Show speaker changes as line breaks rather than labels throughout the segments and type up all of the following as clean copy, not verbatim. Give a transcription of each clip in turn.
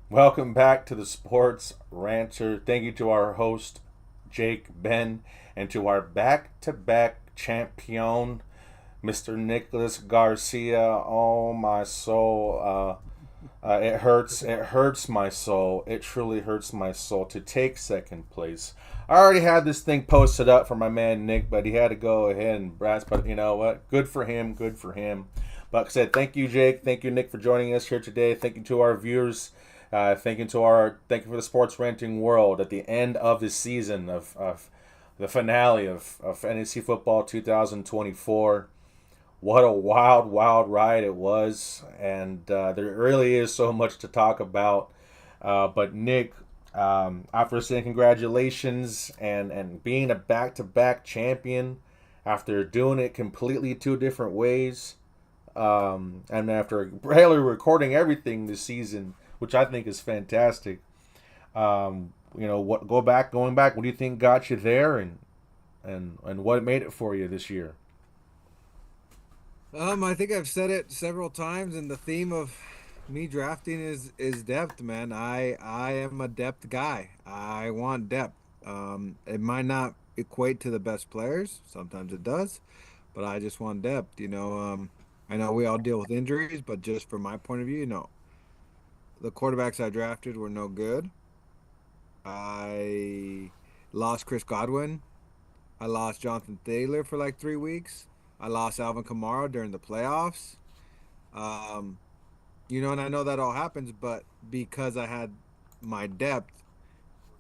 Welcome back to the Sports Ranter. Thank you to our host, Jake Ben, and to our back to back champion, Mr. Nicholas Garcia. Oh, my soul. It hurts. It hurts my soul. It truly hurts my soul to take second place. I already had this thing posted up for my man Nick, but he had to go ahead and brass. But you know what? Good for him. Good for him. But like I said, thank you, Jake. Thank you, Nick, for joining us here today. Thank you to our viewers. Thank you for the sports renting world at the end of the season of the finale of fantasy football 2024. What a wild, wild ride it was, and there really is so much to talk about. But Nick, after saying congratulations and being a back-to-back champion, after doing it completely two different ways, and after barely recording everything this season, which I think is fantastic. Going back, what do you think got you there, and what made it for you this year?
I think I've said it several times, and the theme of me drafting is depth, man. I am a depth guy. I want depth. It might not equate to the best players. Sometimes it does, but I just want depth. I know we all deal with injuries, but just from my point of view, the quarterbacks I drafted were no good. I lost Chris Godwin. I lost Jonathan Taylor for like 3 weeks. I lost Alvin Kamara during the playoffs. Um, and I know that all happens, but because I had my depth,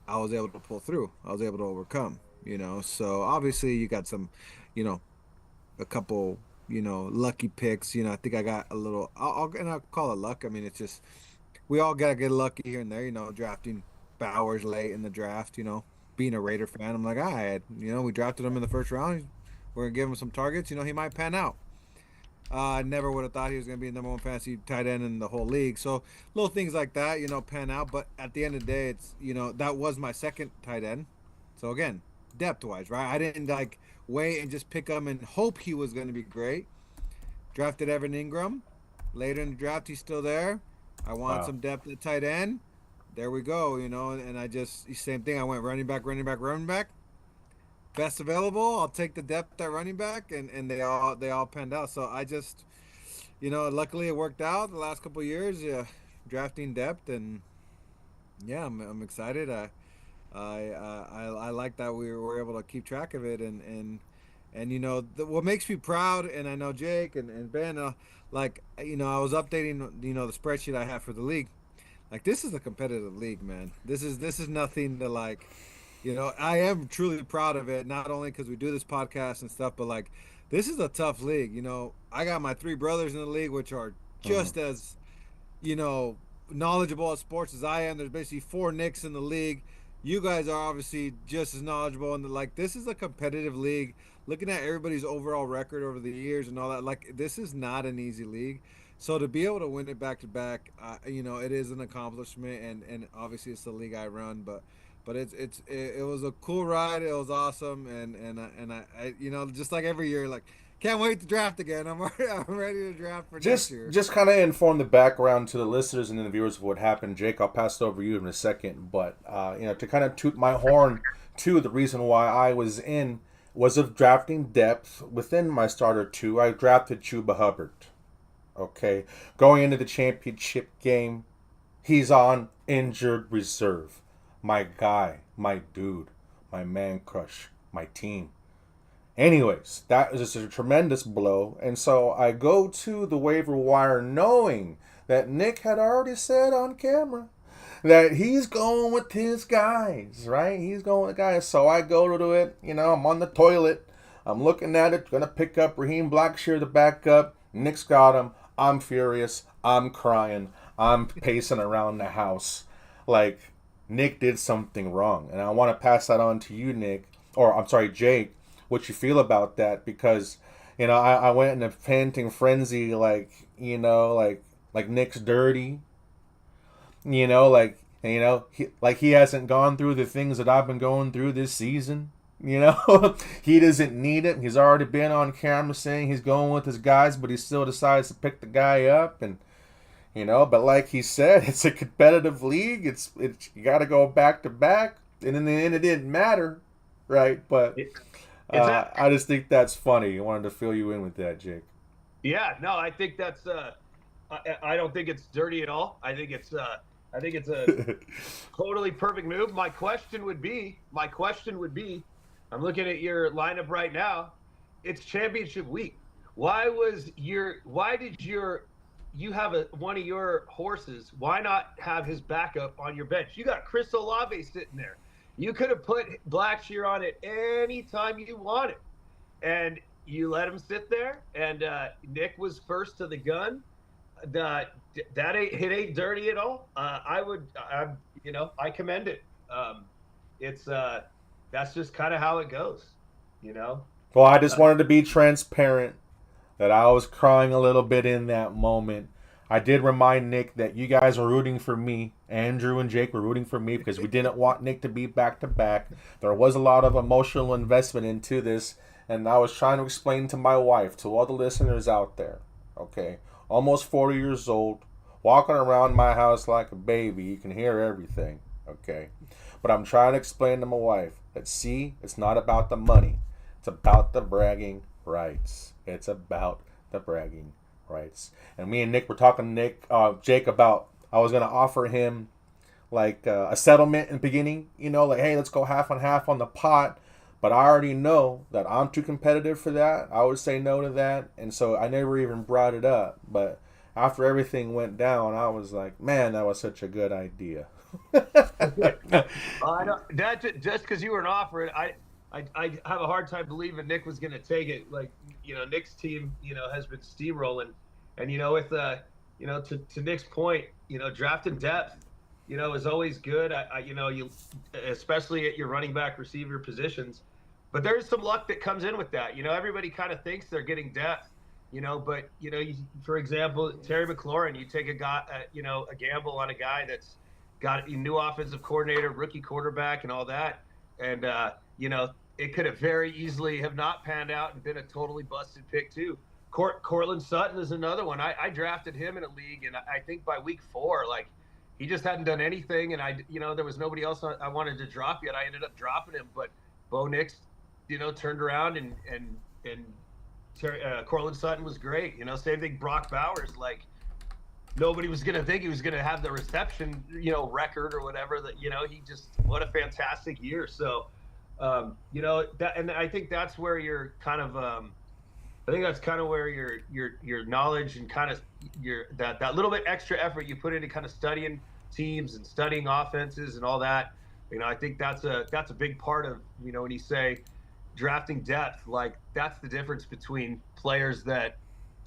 I was able to pull through. I was able to overcome, So obviously you got some, you know, a couple, lucky picks. I think I got a little, and I'll call it luck. I mean, it's just, we all got to get lucky here and there, drafting Bowers late in the draft, being a Raider fan. I'm like, all right, we drafted him in the first round. We're going to give him some targets. He might pan out. I never would have thought he was going to be the number one fantasy tight end in the whole league. So little things like that, pan out. But at the end of the day, it's that was my second tight end. So again, depth wise, right? I didn't like wait and just pick him and hope he was going to be great. Drafted Evan Ingram. Later in the draft, he's still there. I want
Wow.
some depth at tight end. There we go, and I just same thing. I went running back, running back, running back. Best available. I'll take the depth at running back, and they all panned out. So I just, luckily it worked out the last couple of years. Yeah, drafting depth, and yeah, I'm excited. I like that we were able to keep track of it, and what makes me proud, and I know Jake and Ben, I was updating the spreadsheet I have for the league. Like this is a competitive league, man. This is nothing to like. I am truly proud of it, not only because we do this podcast and stuff, but like this is a tough league. I got my three brothers in the league, which are
Mm-hmm.
just as, you know, knowledgeable at sports as I am. There's basically four Knicks in the league. You guys are obviously just as knowledgeable, and like this is a competitive league. Looking at everybody's overall record over the years and all that, like this is not an easy league. So to be able to win it back to back, it is an accomplishment, and obviously it's the league I run, but it was a cool ride. It was awesome, and I just like every year, like can't wait to draft again. I'm ready to draft for next year.
Just kind of inform the background to the listeners and the viewers of what happened. Jake, I'll pass it over to you in a second, but to kind of toot my horn too, the reason why I was in was of drafting depth within my starter two. I drafted Chuba Hubbard. Okay, going into the championship game, he's on injured reserve. My guy, my dude, my man crush, my team. Anyways, that is just a tremendous blow. And so I go to the waiver wire knowing that Nick had already said on camera that he's going with his guys, right? He's going with the guys. So I go to it, I'm on the toilet. I'm looking at it, gonna pick up Raheem Blackshear, the backup. Nick's got him. I'm furious. I'm crying. I'm pacing around the house. Like, Nick did something wrong. And I want to pass that on to you, Nick. Or, I'm sorry, Jake, what you feel about that, because I went in a panting frenzy, like Nick's dirty, he hasn't gone through the things that I've been going through this season. He doesn't need it. He's already been on camera saying he's going with his guys, but he still decides to pick the guy up, and But like he said, it's a competitive league. It's you got to go back to back, and in the end, it didn't matter, right? But
It, it's that.
I just think that's funny. I wanted to fill you in with that, Jake.
Yeah, no, I think that's. I don't think it's dirty at all. I think it's a totally perfect move. My question would be, I'm looking at your lineup right now. It's championship week. Why did you have one of your horses? Why not have his backup on your bench? You got Chris Olave sitting there. You could have put Blackshear on it anytime you wanted, and you let him sit there. And Nick was first to the gun. The, that ain't it ain't dirty at all. I commend it. It's That's just kind of how it goes, you know.
Well, I just
Uh,
wanted to be transparent that I was crying a little bit in that moment. I did remind Nick that you guys were rooting for me. Andrew and Jake were rooting for me because we didn't want Nick to be back to back. There was a lot of emotional investment into this, and I was trying to explain to my wife, to all the listeners out there, okay, almost 40 years old, walking around my house like a baby. You can hear everything, okay? But I'm trying to explain to my wife that, see, it's not about the money. It's about the bragging rights. It's about the bragging rights. And me and Nick were talking to Jake about I was gonna offer him like a settlement in the beginning. Like, hey, let's go half on the pot. But I already know that I'm too competitive for that. I would say no to that, and so I never even brought it up. But after everything went down, I was like, man, that was such a good idea.
I know that just because you were an offer, I have a hard time believing Nick was going to take it. Like, Nick's team, has been steamrolling, and with to Nick's point, drafting depth, is always good. You especially at your running back receiver positions, but there's some luck that comes in with that. Everybody kind of thinks they're getting depth, but for example, Terry McLaurin, you take a guy, a gamble on a guy that's got a new offensive coordinator, rookie quarterback, and all that, and it could have very easily have not panned out and been a totally busted pick too. Cortland Sutton is another one. I drafted him in a league, and I think by week 4, like, he just hadn't done anything, and there was nobody else I wanted to drop yet. I ended up dropping him, but Bo Nix, turned around and Cortland Sutton was great. Same thing. Brock Bowers, like, nobody was gonna think he was gonna have the reception, record or whatever. That he just, what a fantastic year. So, that, and I think that's where you're kind of. I think that's kind of where your knowledge and kind of that little bit extra effort you put into kind of studying teams and studying offenses and all that. I think that's a big part of when you say drafting depth. Like, that's the difference between players that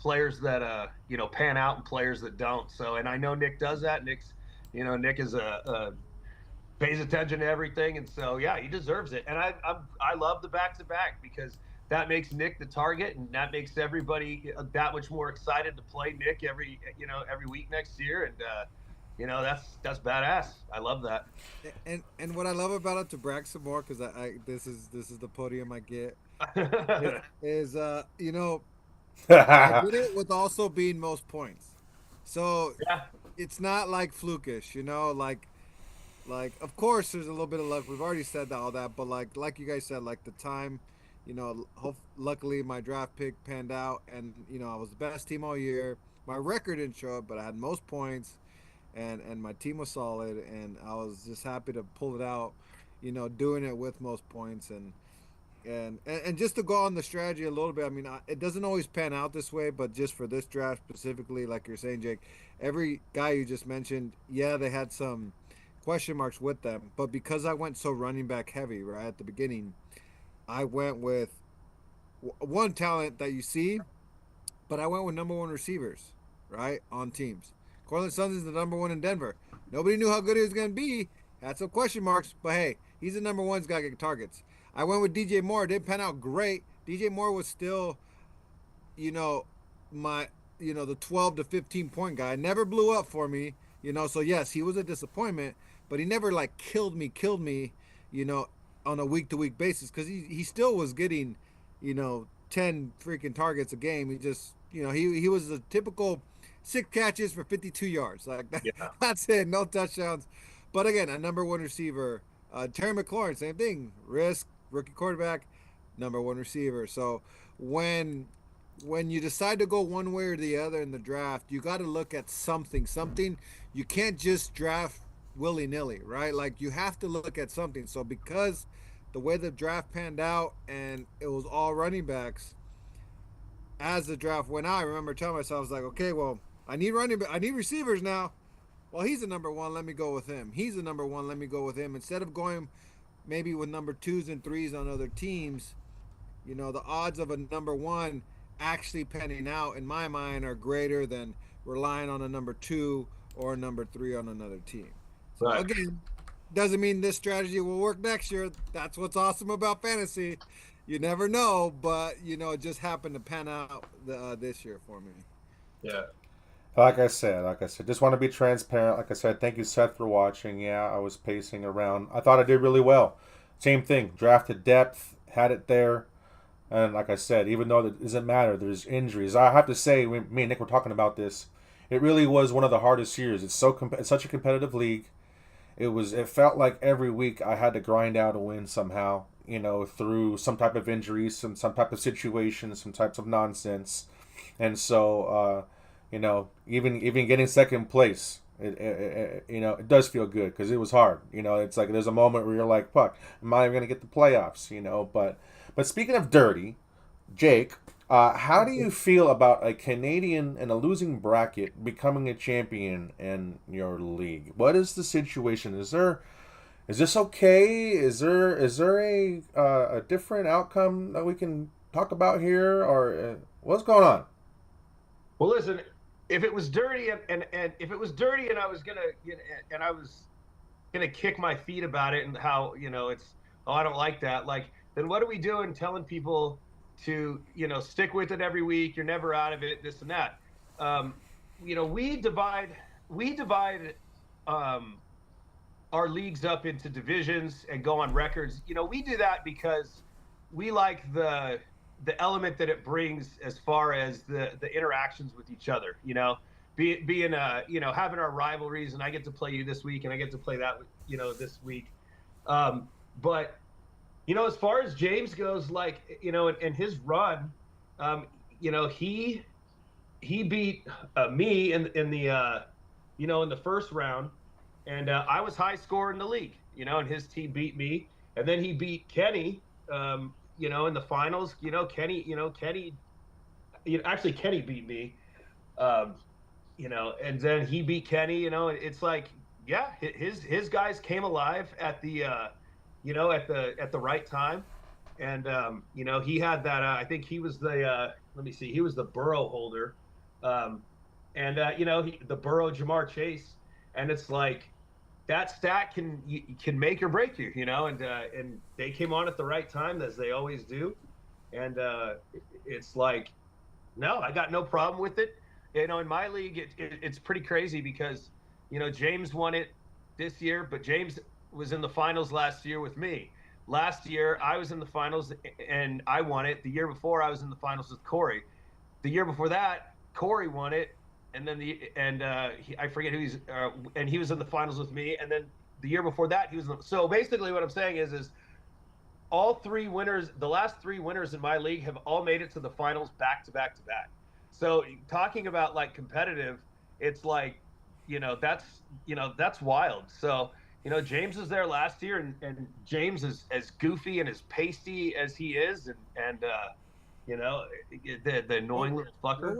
pan out and players that don't. So, and I know Nick does that. Nick is a pays attention to everything, and so yeah, he deserves it. And I love the back to back because that makes Nick the target, and that makes everybody that much more excited to play Nick every week next year. And that's badass. I love that.
And what I love about it, to brag some more, because I this is the podium I get, is I did it with also being most points. So
Yeah.
it's not like flukish, like of course there's a little bit of luck. We've already said that, all that, but like you guys said, like the time, luckily my draft pick panned out, and I was the best team all year. My record didn't show up, but I had most points, and my team was solid, and I was just happy to pull it out, doing it with most points. And just to go on the strategy a little bit, I mean, it doesn't always pan out this way, but just for this draft specifically, like you're saying, Jake, every guy you just mentioned, yeah, they had some question marks with them, but because I went so running back heavy right at the beginning, I went with one talent that you see, but I went with number one receivers, right, on teams. Cortland Sutton is the number one in Denver. Nobody knew how good he was going to be. Had some question marks, but hey, he's the number one. He's got to get targets. I went with DJ Moore. It didn't pan out great. DJ Moore was still, you know, my, the 12 to 15 point guy. Never blew up for me, So yes, he was a disappointment, but he never like killed me, you know, on a week to week basis, because he still was getting, 10 freaking targets a game. He just, he was a typical 6 catches for 52 yards. Like that,
Yeah.
that's it. No touchdowns. But again, a number one receiver. Terry McLaurin, same thing. Risk, rookie quarterback, number one receiver. So when you decide to go one way or the other in the draft, you got to look at something. Something you can't just draft willy nilly, right? Like you have to look at something. So because the way the draft panned out and it was all running backs, as the draft went out, I remember telling myself, I was like, okay, well, I need receivers now. Well, he's a number one. Let me go with him. He's a number one. Let me go with him. Instead of going maybe with number twos and threes on other teams, the odds of a number one actually panning out in my mind are greater than relying on a number two or a number three on another team. So
Right.
again, doesn't mean this strategy will work next year. That's what's awesome about fantasy. You never know, but it just happened to pan out this year for me.
Yeah.
Like I said, just want to be transparent. Like I said, thank you, Seth, for watching. Yeah, I was pacing around. I thought I did really well. Same thing, drafted depth, had it there. And like I said, even though it doesn't matter, there's injuries. I have to say, when me and Nick were talking about this, it really was one of the hardest years. It's such a competitive league. It felt like every week I had to grind out a win somehow, through some type of injury, some type of situation, some types of nonsense. And so even getting second place, it does feel good because it was hard. It's like there's a moment where you're like, fuck, am I even gonna get the playoffs? But speaking of dirty, Jake, how do you feel about a Canadian in a losing bracket becoming a champion in your league? What is the situation? Is this okay? Is there a different outcome that we can talk about here, or what's going on?
Well, listen, if it was dirty and if it was dirty and I was gonna and I was gonna kick my feet about it and how it's, oh, I don't like that, like, then what are we doing telling people to stick with it every week, you're never out of it, this and that. um we divide um our leagues up into divisions and go on records. We do that because we like the element that it brings as far as the interactions with each other. Being having our rivalries, and I get to play you this week, and I get to play that this week. But as far as James goes, like in his run, he beat me in the first round, and I was high score in the league, and his team beat me, and then he beat Kenny, in the finals. Kenny, actually Kenny beat me, um, and then he beat Kenny. It's like, yeah, his guys came alive at the at the right time, and he had that. I think he was the let me see, he was the Burrow holder, and the Burrow Jamar Chase, and it's like that stat can make or break you, and they came on at the right time, as they always do, and it's like, no, I got no problem with it. In my league, it's pretty crazy because James won it this year, but James was in the finals last year with me. Last year, I was in the finals and I won it. The year before, I was in the finals with Corey. The year before that, Corey won it, and then I forget who and he was in the finals with me. And then the year before that, he was so basically what I'm saying is all three winners, the last three winners in my league, have all made it to the finals back to back to back. So talking about like competitive, it's like, that's wild. So James was there last year, and James is as goofy and as pasty as he is, and you know, the annoying little fucker.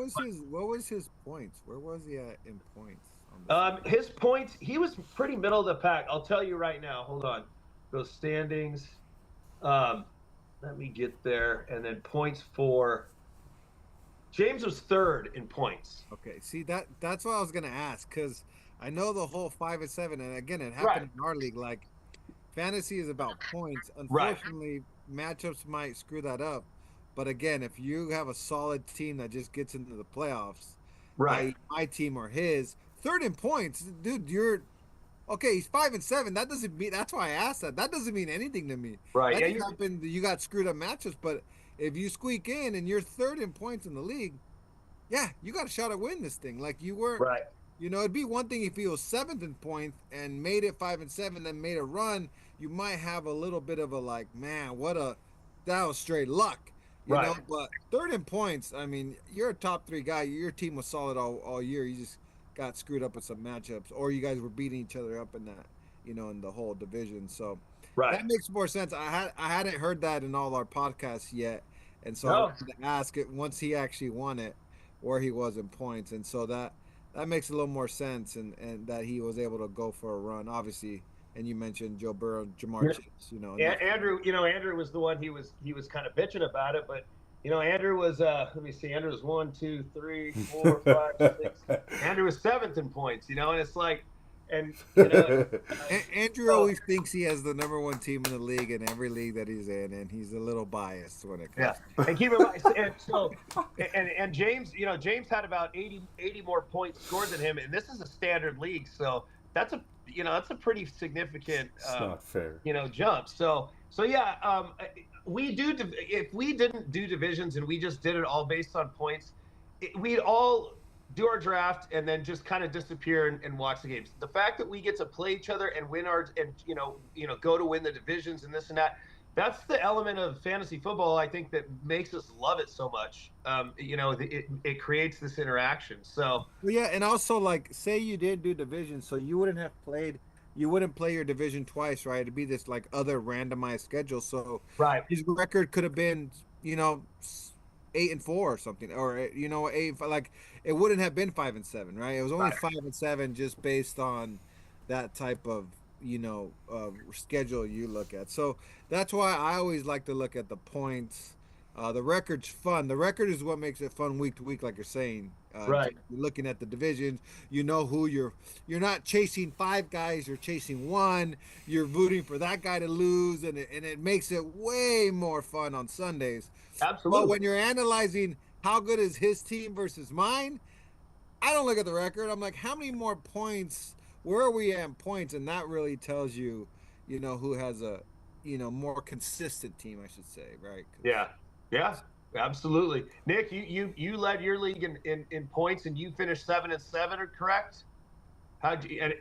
What was his points? Where was he at in points on the
His points, he was pretty middle of the pack. I'll tell you right now. Hold on, those standings. Um, Let me get there, and then points for James was third in points.
Okay, see that's what I was gonna ask, because I know the whole 5 and 7, and again, it
Right.
happened in our league. Like, fantasy is about points.
Right.
Unfortunately, matchups might screw that up. But again, if you have a solid team that just gets into the playoffs,
Right.
i.e., my team or his, third in points, dude, you're okay. He's 5 and 7. That doesn't mean, that's why I asked that. That doesn't mean anything to me.
Right.
That
Yeah.
just happened. You got screwed up matchups, but if you squeak in and you're third in points in the league, yeah, you got a shot at winning this thing. Like you weren't,
Right.
it'd be one thing if he was seventh in points and made it 5-7, then made a run. You might have a little bit of a like, man, that was straight luck,
Right.
But third in points, I mean, you're a top three guy. Your team was solid all year. You just got screwed up with some matchups, or you guys were beating each other up in that, in the whole division. So
Right.
that makes more sense. I hadn't heard that in all our podcasts yet, and so I
No.
wanted to ask it once he actually won it, where he was in points, and so that makes a little more sense, and that he was able to go for a run, obviously. And you mentioned Joe Burrow, Jamar
Yeah.
Chase, and
Andrew, Andrew was the one he was kind of bitching about it, but Andrew was let me see, Andrew was 1, 2, 3, 4, 5, 6. Andrew was seventh in points, and it's like, and
Andrew
so
always thinks he has the number one team in the league in every league that he's in, and he's a little biased when it
yeah,
comes.
and keep in mind, and James, James had about 80 more points scored than him, and this is a standard league, so that's a pretty significant
It's not fair.
jump. So yeah, we do. If we didn't do divisions and we just did it all based on points, we'd all do our draft and then just kind of disappear and watch the games. The fact that we get to play each other and win our and go to win the divisions and this and that. That's the element of fantasy football, I think, that makes us love it so much. It creates this interaction. So
Well, yeah, and also like, say you did do division, so you wouldn't play your division twice, right? It'd be this like other randomized schedule. So
right,
his record could have been, 8-4 or something, or eight, like it wouldn't have been 5-7, right? It was only
right,
5-7 just based on that type of schedule you look at. So that's why I always like to look at the points. The record's fun. The record is what makes it fun week to week, like you're saying.
right.
You're looking at the divisions. You know who you're not chasing five guys. You're chasing one. You're rooting for that guy to lose, and it makes it way more fun on Sundays. But
Absolutely.
when you're analyzing how good is his team versus mine, I don't look at the record. I'm like, how many more points? Where are we at points? And that really tells you, who has a, more consistent team, I should say, right?
Yeah, yeah, absolutely. Nick, you led your league in points, and you finished 7-7, correct? How you? And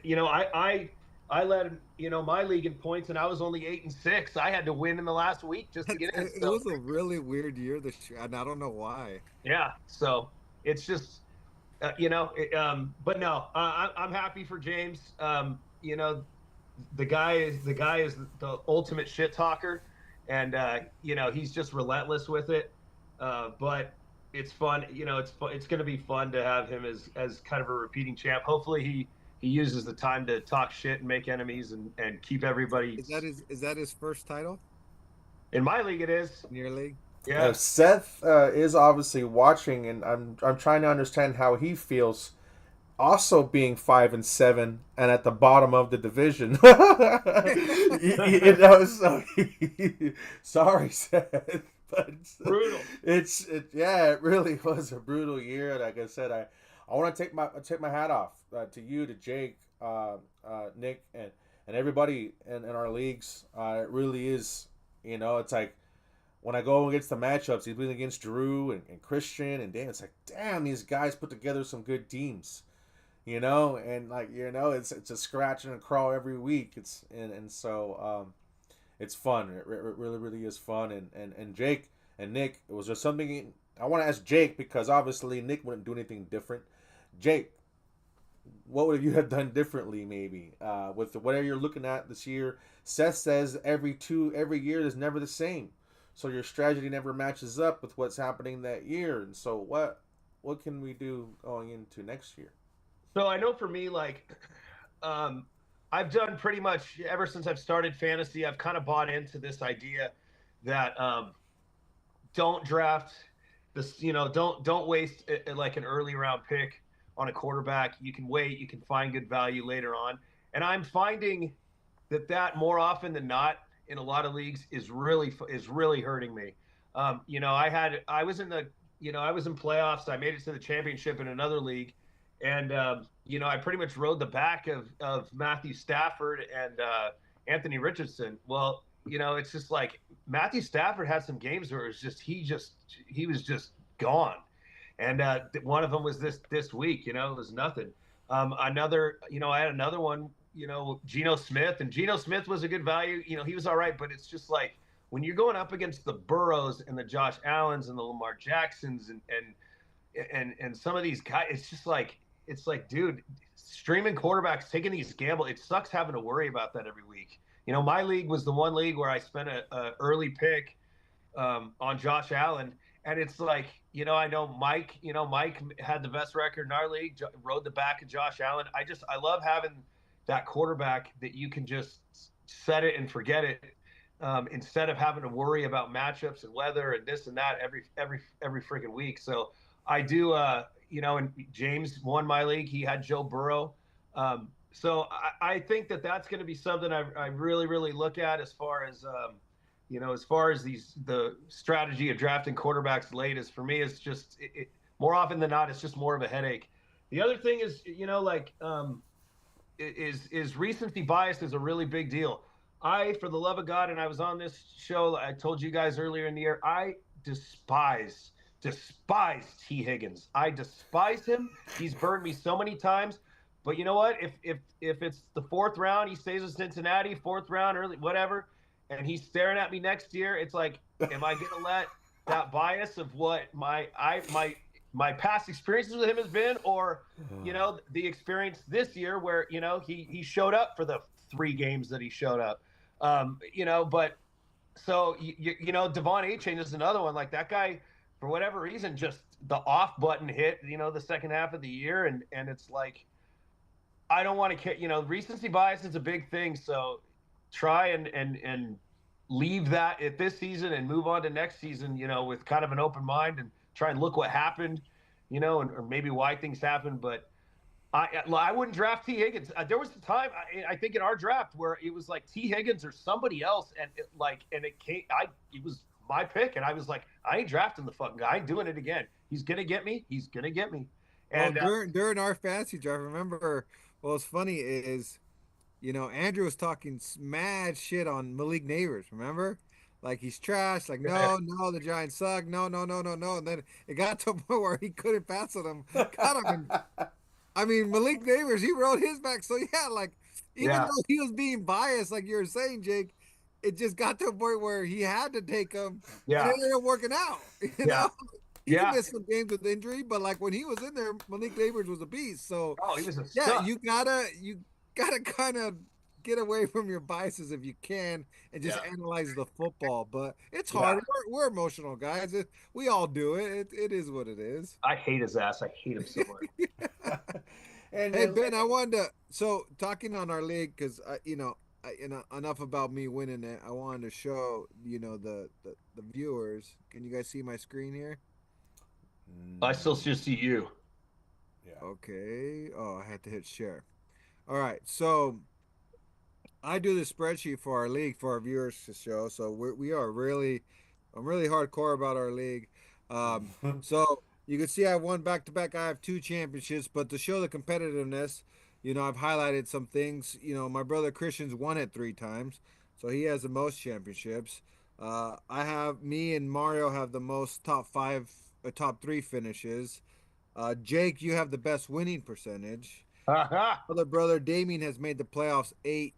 I led my league in points, and I was only 8-6. I had to win in the last week just to get in.
It
So
was a really weird year this year, and I don't know why.
yeah, so it's just but no, I'm happy for James. The guy is the ultimate shit talker, and he's just relentless with it. But it's fun. It's going to be fun to have him as kind of a repeating champ. Hopefully he uses the time to talk shit and make enemies and keep everybody.
Is that his first title
In my league, it is.
in your league?
Yeah.
Seth is obviously watching, and I'm trying to understand how he feels. Also being 5-7 and at the bottom of the division. So sorry, Seth, but
Brutal.
it really was a brutal year. Like I said, I want to take my hat off to you, to Jake, Nick, and everybody in our leagues. It really is, it's like when I go against the matchups, he's been against Drew and Christian and Dan. It's like, damn, these guys put together some good teams. And like it's a scratch and a crawl every week. So it's fun. It really is fun. And Jake and Nick, it was just something I want to ask Jake, because obviously Nick wouldn't do anything different. Jake, what would you have done differently, maybe with whatever you're looking at this year? Seth says every year is never the same, so your strategy never matches up with what's happening that year. And so what can we do going into next year?
So I know for me, like, I've done pretty much ever since I've started fantasy. I've kind of bought into this idea that don't draft this. Don't waste like an early round pick on a quarterback. You can wait. You can find good value later on. And I'm finding that more often than not in a lot of leagues is really hurting me. I was in playoffs. I made it to the championship in another league, and I pretty much rode the back of Matthew Stafford and Anthony Richardson. Well, it's just like Matthew Stafford had some games where it was just he was just gone, and one of them was this week. You know, it was nothing. Another, you know, I had another one. You know, Geno Smith, and Geno Smith was a good value. You know, he was all right, but it's just like when you're going up against the Burrows and the Josh Allens and the Lamar Jacksons and some of these guys, it's like, dude, streaming quarterbacks taking these gamble. It sucks having to worry about that every week. You know, my league was the one league where I spent a early pick on Josh Allen, and it's like, you know, I know Mike. You know, Mike had the best record in our league, rode the back of Josh Allen. I love having that quarterback that you can just set it and forget it. Instead of having to worry about matchups and weather and this and that every freaking week. So I do, you know, and James won my league. He had Joe Burrow. So I think that that's going to be something I really, really look at as far as, you know, as far as the strategy of drafting quarterbacks late is for me, it's just more often than not, it's just more of a headache. The other thing is, you know, like, is recency bias is a really big deal. For the love of God, and I was on this show, I told you guys earlier in the year, I despise T. Higgins. I despise him. He's burned me so many times. But you know what? If it's the fourth round, he stays in Cincinnati, fourth round, early, whatever, and he's staring at me next year, it's like, am I gonna let that bias of what my past experiences with him has been, or you know, the experience this year where, you know, he showed up for the 3 games that he showed up, you know, but so you know, Devon A-Chain is another one. Like that guy, for whatever reason, just the off button hit, you know, the second half of the year, and it's like, I don't want to, you know, recency bias is a big thing. So try and leave that at this season and move on to next season, you know, with kind of an open mind and try and look what happened, you know, and or maybe why things happened. But I wouldn't draft T. Higgins. There was a time I think in our draft where it was like T. Higgins or somebody else, and it was my pick, and I was like, I ain't drafting the fucking guy. I ain't doing it again. He's gonna get me. He's gonna get me.
Well,
And
during our fantasy draft, remember what was funny is, you know, Andrew was talking mad shit on Malik Neighbors, remember? Like he's trash, like no, the Giants suck, no. And then it got to a point where he couldn't pass on him, got him. And I mean, Malik Neighbors, he rode his back. So yeah, like even
yeah,
though he was being biased, like you were saying, Jake, it just got to a point where he had to take him, and it
yeah,
ended up working out. You
yeah,
know, he
yeah.
missed some games with injury, but like when he was in there, Malik Neighbors was a beast. So
Oh, he was a
yeah,
stud.
you gotta kind of get away from your biases if you can and just
Yeah,
analyze the football. But it's hard.
yeah.
We're emotional guys. We all do it. It is what it is.
I hate his ass. I hate him so much.
and
Hey Ben, I wanted to talking on our league because you know, enough about me winning it. I wanted to show you know the viewers. Can you guys see my screen here?
I still just see you.
yeah.
Okay. Oh, I had to hit share. All right. So I do the spreadsheet for our league for our viewers to show. So we are really, I'm really hardcore about our league. So you can see I won back to back. I have 2 championships, but to show the competitiveness, you know, I've highlighted some things. You know, my brother Christian's won it 3 times, so he has the most championships. I have me and Mario have the most top 3 finishes. Jake, you have the best winning percentage. Other brother Damien has made the playoffs 8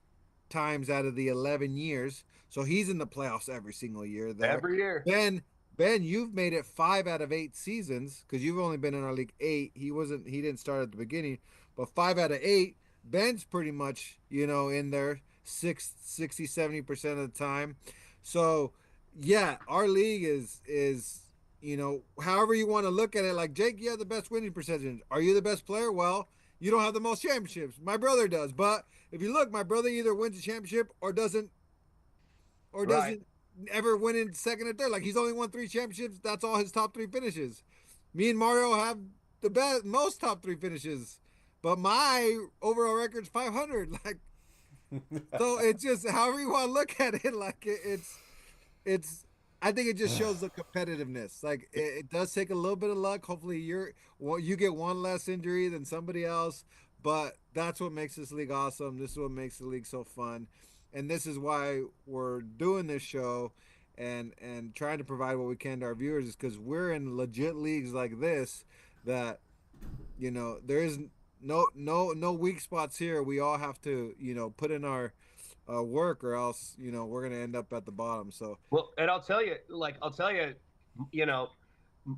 times out of the 11 years. So he's in the playoffs every single year there.
Every year.
Ben, Ben, you've made it 5 out of 8 seasons because you've only been in our league 8. He didn't start at the beginning, but 5 out of 8. Ben's pretty much, you know, in there 60, 70% of the time. So yeah, our league is you know, however you want to look at it, like Jake, you have the best winning percentage. Are you the best player? Well, you don't have the most championships. My brother does. But if you look, my brother either wins a championship or
Right.
doesn't ever win in second or third. Like he's only won 3 championships. That's all his top 3 finishes. Me and Mario have the best most top 3 finishes. But my overall record's 500. Like so it's just however you want to look at it, like it's I think it just shows the competitiveness. Like it does take a little bit of luck. Hopefully you get one less injury than somebody else, but that's what makes this league awesome. This is what makes the league so fun. And this is why we're doing this show. and trying to provide what we can to our viewers is because we're in legit leagues like this that there is no weak spots here. We all have to put in our work, or else we're gonna end up at the bottom. So
Well, and you know,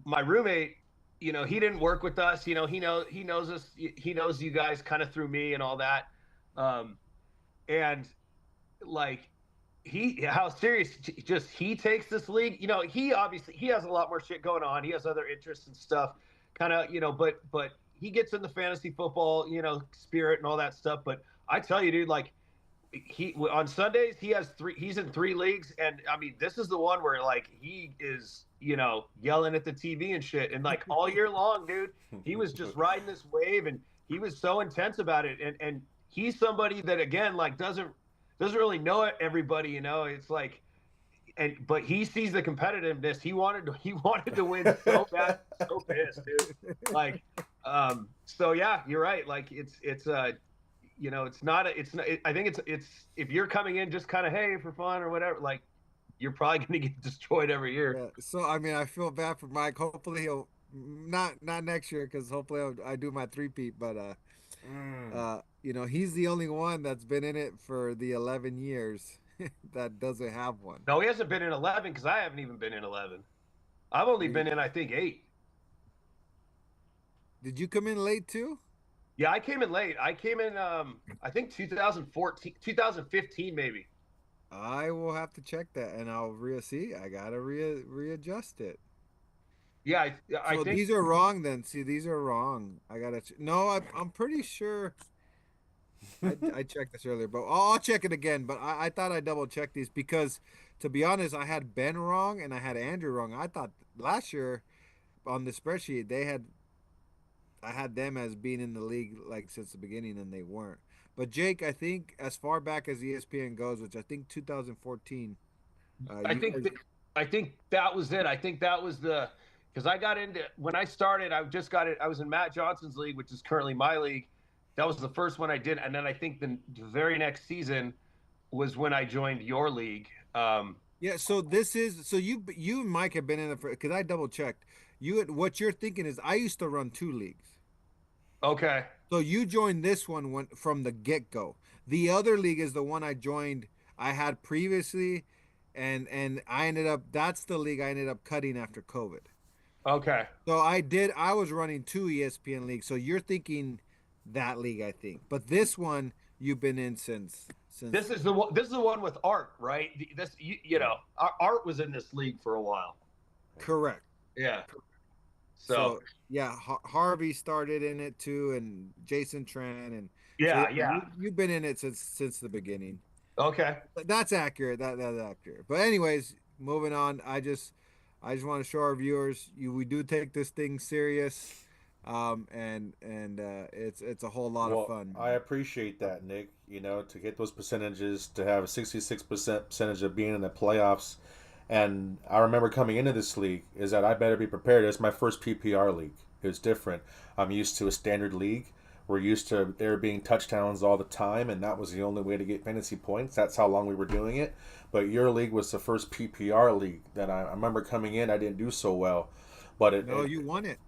my roommate, he didn't work with us. He knows us. He knows you guys kind of through me and all that. And like how serious just he takes this league. He obviously he has a lot more shit going on. He has other interests and stuff, kind of, but he gets in the fantasy football, spirit and all that stuff. But I tell you, dude, like he on Sundays he's in three leagues, and I mean this is the one where like he is yelling at the TV and shit, and like all year long, dude, he was just riding this wave, and he was so intense about it, and he's somebody that again like doesn't really know everybody, it's like, but he sees the competitiveness. He wanted to win so bad, so pissed, dude. Like, so yeah, you're right. Like it's not I think it's if you're coming in just kind of hey for fun or whatever, like you're probably going to get destroyed every year.
yeah. So I mean, I feel bad for Mike. Hopefully he'll not next year, because hopefully I do my three-peat. But he's the only one that's been in it for the 11 years that doesn't have one.
No, he hasn't been in 11 because I haven't even been in 11. I've only been in I think 8.
Did you come in late too?
Yeah, I came in late. I came in I think 2014, 2015 maybe.
I will have to check that, and I'll see. I gotta readjust it.
Yeah, I
So
think
these are wrong then. See, these are wrong. I gotta. No, I'm pretty sure. I checked this earlier, but I'll check it again. But I thought I double checked these because, to be honest, I had Ben wrong and I had Andrew wrong. I thought last year on the spreadsheet I had them as being in the league like since the beginning, and they weren't. But Jake, I think as far back as ESPN goes, which I think 2014,
I
you
think
guys,
th- I think that was it. I think that was because I got into when I started. I just got it. I was in Matt Johnson's league, which is currently my league. That was the first one I did, and then I think the very next season was when I joined your league.
yeah. So this is so you and Mike have been in it for, because I double checked. What you're thinking is I used to run two leagues.
Okay,
So you joined this one from the get go. The other league is the one I joined. I had previously, and I ended up. That's the league I ended up cutting after COVID.
okay.
So I was running two ESPN leagues. So you're thinking that league, I think. But this one you've been in since.
This is the one. This is the one with Art, right? This Art was in this league for a while.
Correct.
Yeah.
So yeah, Harvey started in it too, and Jason Tran, and so
Yeah,
yeah,
yeah.
you've been in it since the beginning.
Okay.
That's accurate. That's accurate. But anyways, moving on. I just want to show our viewers we do take this thing serious, and it's a whole lot of
Well,
fun.
I appreciate that, Nick. To get those percentages, to have a 66% percentage of being in the playoffs. And I remember coming into this league is that I better be prepared. It's my first PPR league. It was different. I'm used to a standard league. We're used to there being touchdowns all the time, and that was the only way to get fantasy points. That's how long we were doing it. But your league was the first PPR league that I remember coming in. I didn't do so well, but
You won it.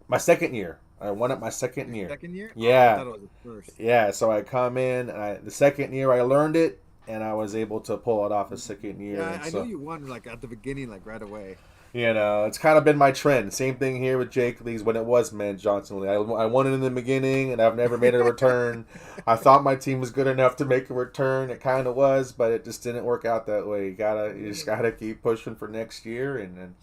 my second year. I won it my second year.
Second year? Oh, I
Yeah,
thought it was the first.
yeah. So I come in, and the second year I learned it, and I was able to pull it off the second year.
Yeah,
And
I
so,
knew you won like at the beginning, like right away.
it's kind of been my trend. Same thing here with Jake Lee's when it was Man Johnson Lee. I won it in the beginning, and I've never made a return. I thought my team was good enough to make a return. It kind of was, but it just didn't work out that way. You just gotta keep pushing for next year, and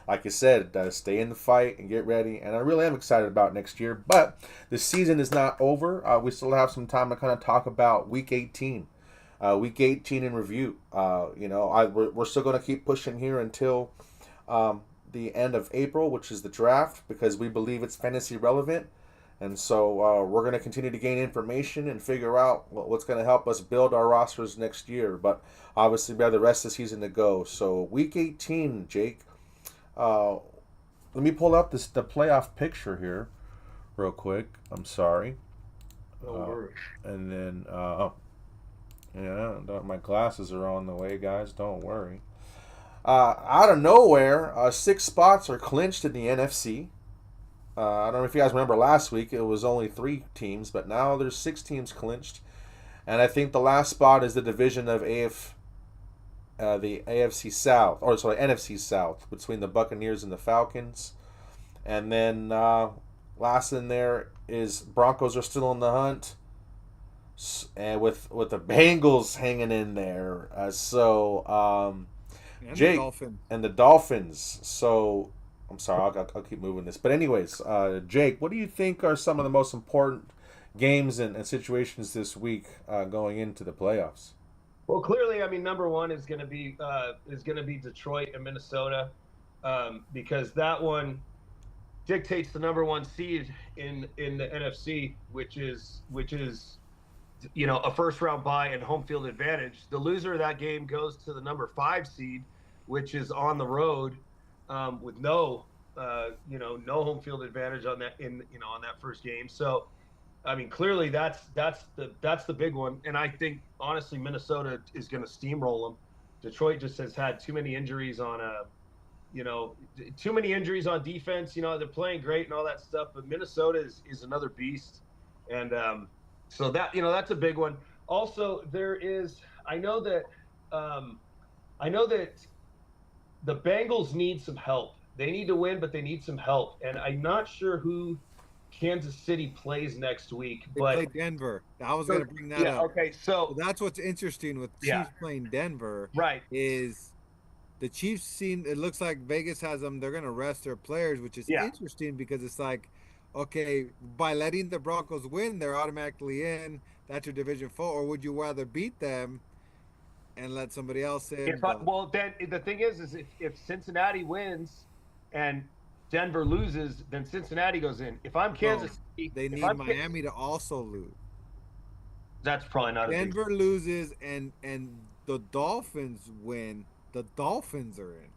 like you said, stay in the fight and get ready. And I really am excited about next year. But the season is not over. We still have some time to kind of talk about Week 18. Week 18 in review. We're still going to keep pushing here until the end of April, which is the draft, because we believe it's fantasy relevant. And so we're going to continue to gain information and figure out what's going to help us build our rosters next year. But obviously, we have the rest of the season to go. So Week 18, Jake. Let me pull up the playoff picture here real quick. I'm sorry.
No worries.
And then, yeah, my glasses are on the way, guys. Don't worry. Out of nowhere, 6 spots are clinched in the NFC. I don't know if you guys remember last week, it was only 3 teams, but now there's 6 teams clinched. And I think the last spot is the division of the AFC South, or sorry, NFC South, between the Buccaneers and the Falcons. And then last in there is Broncos are still in the hunt, and with the Bengals hanging in there.
And the
Jake
Dolphins.
and the Dolphins. So I'm sorry, I'll keep moving this. But anyways, Jake, what do you think are some of the most important games and situations this week going into the playoffs?
Well, clearly, I mean, number one is going to be Detroit and Minnesota, because that one dictates the number one seed in the NFC, which is a first round bye and home field advantage. The loser of that game goes to the number 5 seed, which is on the road, with no home field advantage on that on that first game. So I mean, clearly that's the big one, and I think honestly Minnesota is going to steamroll them. Detroit just has had too many injuries on too many injuries on defense. They're playing great and all that stuff, but Minnesota is another beast, and so that's a big one. Also, there is I know that the Bengals need some help. They need to win, but they need some help, and I'm not sure who Kansas City plays next week,
They
but
play Denver. I was
so,
going to bring that
yeah,
up.
okay,
So
so
that's what's interesting with
yeah,
Chiefs playing Denver
right,
is the Chiefs seem it looks like Vegas has them they're going to rest their players, which is
yeah.
interesting because it's like okay, by letting the Broncos win, they're automatically in. That's your division foe, or would you rather beat them and let somebody else in? But
Well, then the thing is if Cincinnati wins and Denver loses, then Cincinnati goes in. If I'm
no,
Kansas City,
they
if
need
I'm
Miami to also lose.
that's probably not a big.
Denver loses and the Dolphins win. The Dolphins are in.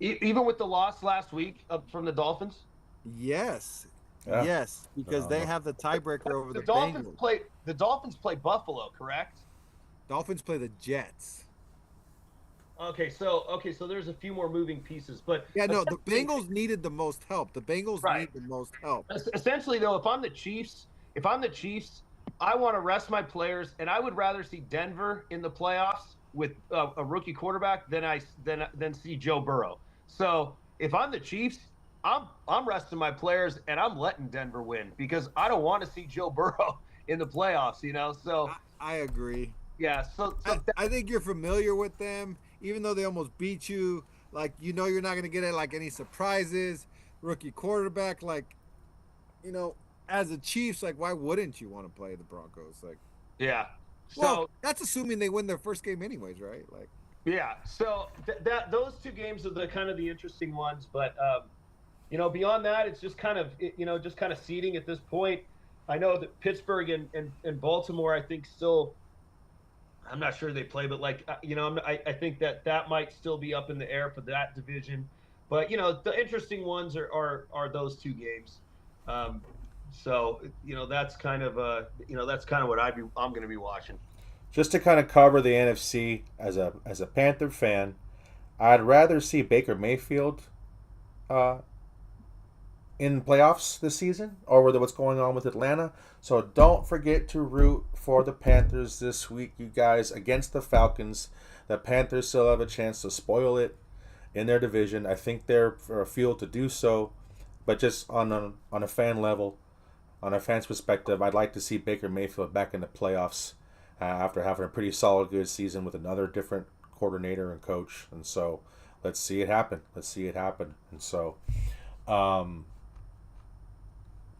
Even with the loss last week from the Dolphins.
Yes.
Yeah.
Yes, because they have the tiebreaker over
The
the
Dolphins
Bengals.
play. The Dolphins play Buffalo, correct?
Dolphins play the Jets.
Okay, so there's a few more moving pieces, but
Yeah, no, the Bengals needed the most help. The Bengals
right.
need the most help.
Essentially, though, if I'm the Chiefs, I want to rest my players, and I would rather see Denver in the playoffs with a rookie quarterback than see Joe Burrow. So if I'm the Chiefs, I'm resting my players and I'm letting Denver win because I don't want to see Joe Burrow in the playoffs. So
I agree.
yeah,
I think you're familiar with them, even though they almost beat you. Like you're not gonna get it like any surprises. Rookie quarterback, like as a Chiefs, like why wouldn't you want to play the Broncos? Like,
yeah.
well,
So
that's assuming they win their first game anyways, right? Like,
yeah, so that those two games are the kind of the interesting ones, but beyond that, it's just kind of just kind of seeding at this point. I know that Pittsburgh and Baltimore, I think still, I'm not sure they play, but like I think that might still be up in the air for that division. But the interesting ones are those two games. So that's kind of what I'm going to be watching.
Just to kind of cover the NFC as a Panther fan, I'd rather see Baker Mayfield uh, in playoffs this season or with what's going on with Atlanta. So don't forget to root for the Panthers this week, you guys, against the Falcons. The Panthers still have a chance to spoil it in their division. I think they're for a field to do so, but just on a fan level, on a fan's perspective, I'd like to see Baker Mayfield back in the playoffs after having a pretty solid, good season with another different coordinator and coach. And so let's see it happen. Let's see it happen. And so, um,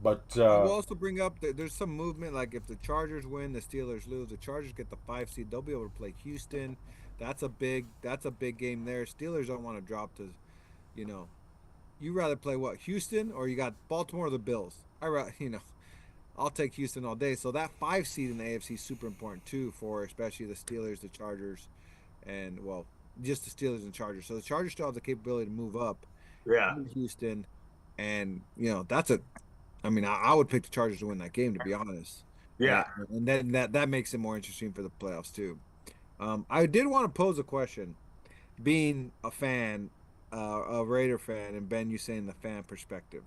but
I will also bring up that there's some movement. Like if the Chargers win, the Steelers lose. The Chargers get the 5 seed. They'll be able to play Houston. That's a big game there. Steelers don't want to drop to, you know, you rather play what Houston or you got Baltimore or the Bills. I'll take Houston all day. So that 5 seed in the AFC is super important too for especially the Steelers, the Chargers, and well, just the Steelers and Chargers. So the Chargers still have the capability to move up
Yeah.
in Houston, and that's a. I mean, I would pick the Chargers to win that game to be honest.
Yeah.
And then that makes it more interesting for the playoffs too. I did want to pose a question. being a fan, a Raider fan, and Ben, you saying the fan perspective.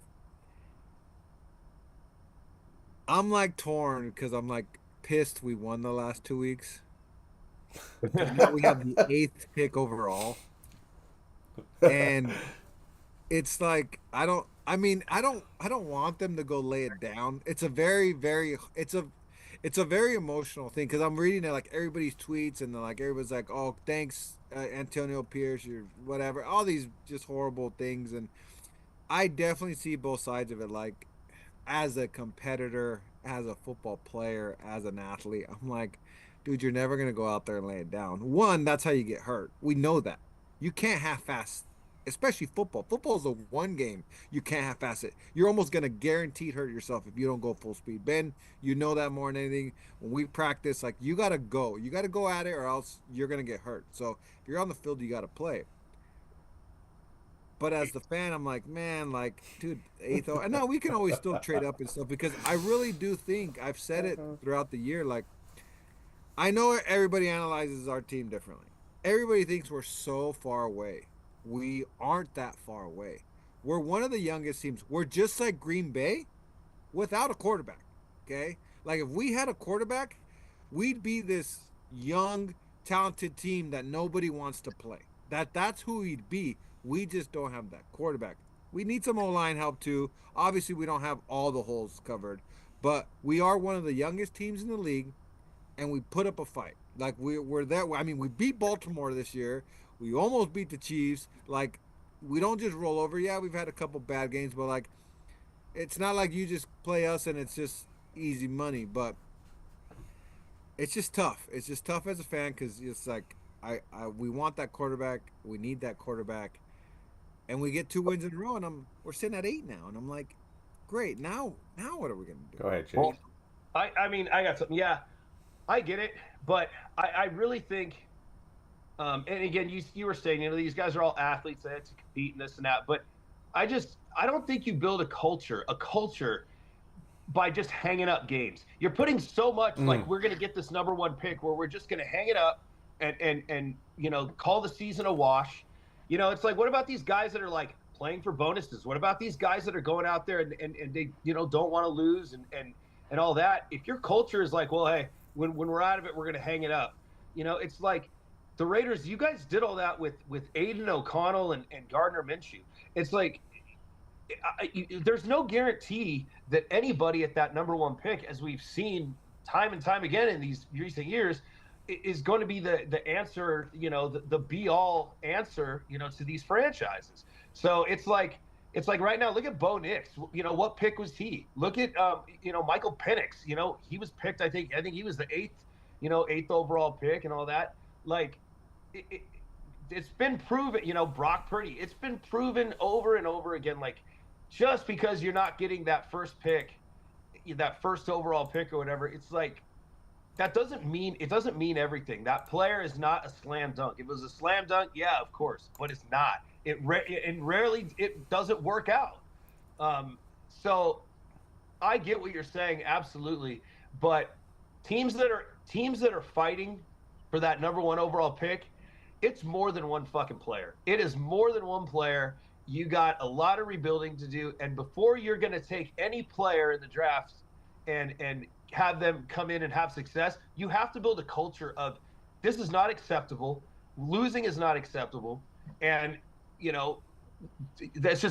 I'm like torn because I'm like pissed we won the last 2 weeks because now we have the eighth pick overall, and it's like I don't want them to go lay it down. It's a very it's a very emotional thing because I'm reading it like everybody's tweets and like everybody's like, oh, thanks, Antonio Pierce, or whatever, all these just horrible things, and I definitely see both sides of it. Like, as a competitor, as a football player, as an athlete, I'm like, dude, you're never gonna go out there and lay it down. One, that's how you get hurt. We know that. You can't half-ass, especially football. Football is a one game. You can't half-ass it. You're almost gonna guaranteed hurt yourself if you don't go full speed. Ben, you know that more than anything. When we practice, like, you gotta go. You gotta go at it, or else you're gonna get hurt. So if you're on the field, you gotta play. But as the fan, I'm like, man, like, dude, eighth. And now we can always still trade up and stuff because I really do think I've said it throughout the year. Like, I know everybody analyzes our team differently. Everybody thinks we're so far away. We aren't that far away. We're one of the youngest teams. We're just like Green Bay without a quarterback. Okay, like if we had a quarterback, we'd be this young, talented team that nobody wants to play. That's who we'd be. We just don't have that quarterback. We need some O-line help too. Obviously, we don't have all the holes covered, but we are one of the youngest teams in the league, and we put up a fight. Like we're there. I mean, we beat Baltimore this year. We almost beat the Chiefs. Like, we don't just roll over. Yeah, we've had a couple bad games, but like, it's not like you just play us and it's just easy money. But it's just tough. It's just tough as a fan because it's like we want that quarterback. We need that quarterback, and we get 2 wins in a row, and we're sitting at 8 now, and I'm like, great. Now what are we gonna do?
Go ahead, Jake.
Well, I mean, I got something. Yeah, I get it, but I really think, and again, you were saying, these guys are all athletes. They have to compete and this and that, but I don't think you build a culture by just hanging up games. You're putting so much like we're going to get this number one pick where we're just going to hang it up and call the season a wash. It's like, what about these guys that are like playing for bonuses? What about these guys that are going out there and they don't want to lose and all that? If your culture is like, well, hey, when we're out of it, we're going to hang it up. It's like the Raiders. You guys did all that with Aiden O'Connell and Gardner Minshew. It's like there's no guarantee that anybody at that number one pick, as we've seen time and time again in these recent years, is going to be the answer, the be all answer, to these franchises. So it's like right now, look at Bo Nix. What pick was he? Look at Michael Penix. He was picked. I think he was the eighth overall pick and all that. Like it's been proven. Brock Purdy. It's been proven over and over again. Like, just because you're not getting that first pick, that first overall pick or whatever, it's like it doesn't mean everything. That player is not a slam dunk. If it was a slam dunk, yeah, of course, but it's not. And rarely it doesn't work out. So I get what you're saying, absolutely. But teams that are fighting for that number one overall pick, it's more than one fucking player. It is more than one player. You got a lot of rebuilding to do, and before you're going to take any player in the draft and have them come in and have success, you have to build a culture of this is not acceptable. Losing is not acceptable, and that's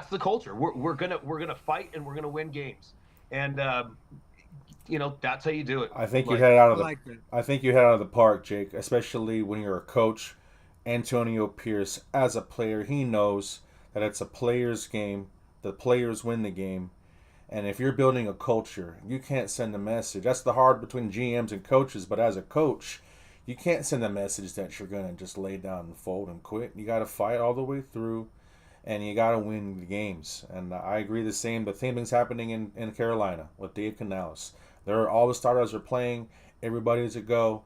the culture. We're gonna fight and we're gonna win games, and that's how you do it.
I think you
Like,
hit it out of
I
the.
like that.
I think you hit it out of the park, Jake. Especially when you're a coach. Antonio Pierce, as a player, he knows that it's a player's game. The players win the game, and if you're building a culture, you can't send a message. That's the hard between GMs and coaches. But as a coach, you can't send a message that you're gonna just lay down and fold and quit. You got to fight all the way through, and you got to win the games. And I agree the same. The same thing's happening in Carolina with Dave Canales. All the starters are playing. Everybody's a go.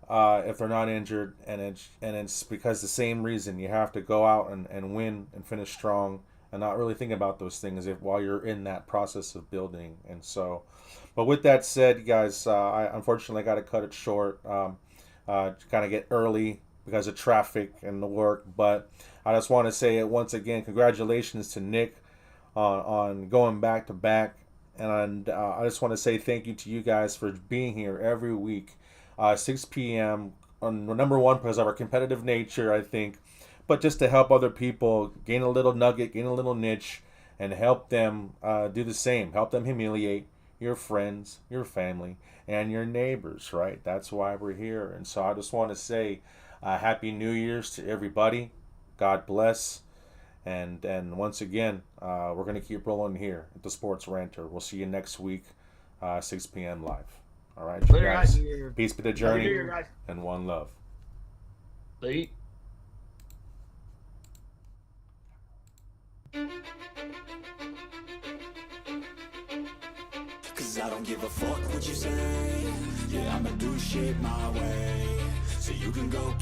If they're not injured, and it's because the same reason you have to go out and win and finish strong and not really think about those things while you're in that process of building. And so, but with that said, you guys, I unfortunately got to cut it short. Kind of get early because of traffic and the work. But I just want to say it once again, congratulations to Nick on going back to back. And I just want to say thank you to you guys for being here every week, 6 p.m. On number one, because of our competitive nature, I think, but just to help other people gain a little nugget, gain a little niche, and help them do the same. Help them humiliate your friends, your family, and your neighbors, right? That's why we're here. And so I just want to say Happy New Year's to everybody. God bless. And once again, we're going to keep rolling here at the Sports Ranter. We'll see you next week, 6 p.m. live. All right, you
Later,
guys.
guys.
Peace be the
Happy
journey
New Year, guys.
and one love.
Late.
Cause I don't give a fuck what you say. Yeah, I'ma do shit my way. So you can go